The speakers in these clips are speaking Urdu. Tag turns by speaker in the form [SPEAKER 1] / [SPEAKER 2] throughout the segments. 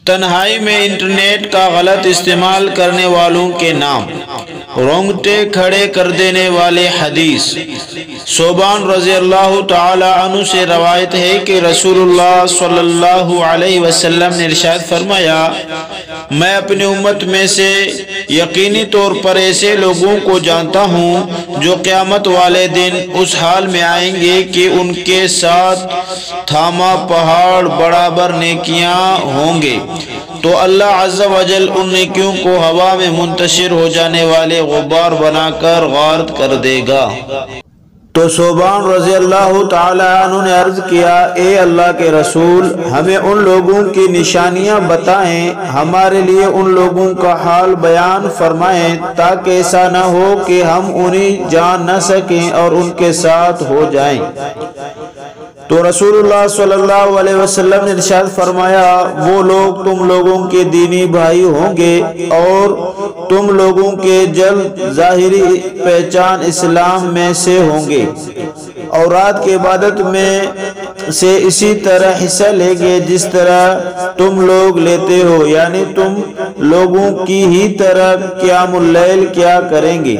[SPEAKER 1] تنہائی میں انٹرنیٹ کا غلط استعمال کرنے والوں کے نام۔ رونگٹے کھڑے کر دینے والے حدیث۔ ثوبان رضی اللہ تعالی عنہ سے روایت ہے کہ رسول اللہ صلی اللہ علیہ وسلم نے ارشاد فرمایا، میں اپنی امت میں سے یقینی طور پر ایسے لوگوں کو جانتا ہوں جو قیامت والے دن اس حال میں آئیں گے کہ ان کے ساتھ تھاما پہاڑ برابر نیکیاں ہوں گے، تو اللہ عز و جل ان نیکیوں کو ہوا میں منتشر ہو جانے والے غبار بنا کر غارت کر دے گا۔ تو ثوبان رضی اللہ تعالی عنہ نے عرض کیا، اے اللہ کے رسول، ہمیں ان لوگوں کی نشانیاں بتائیں، ہمارے لیے ان لوگوں کا حال بیان فرمائیں تاکہ ایسا نہ ہو کہ ہم انہیں جان نہ سکیں اور ان کے ساتھ ہو جائیں۔ تو رسول اللہ صلی اللہ علیہ وسلم نے ارشاد فرمایا، وہ لوگ تم لوگوں کے دینی بھائی ہوں گے اور تم لوگوں کے جلد ظاہری پہچان اسلام میں سے ہوں گے، اور رات کی عبادت میں سے اسی طرح حصہ لیں گے جس طرح تم لوگ لیتے ہو، یعنی تم لوگوں کی ہی طرح قیام اللیل کیا کریں گے،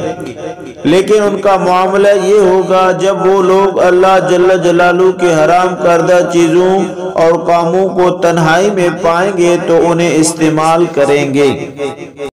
[SPEAKER 1] لیکن ان کا معاملہ یہ ہوگا جب وہ لوگ اللہ جل جلالہ کے حرام کردہ چیزوں اور کاموں کو تنہائی میں پائیں گے تو انہیں استعمال کریں گے۔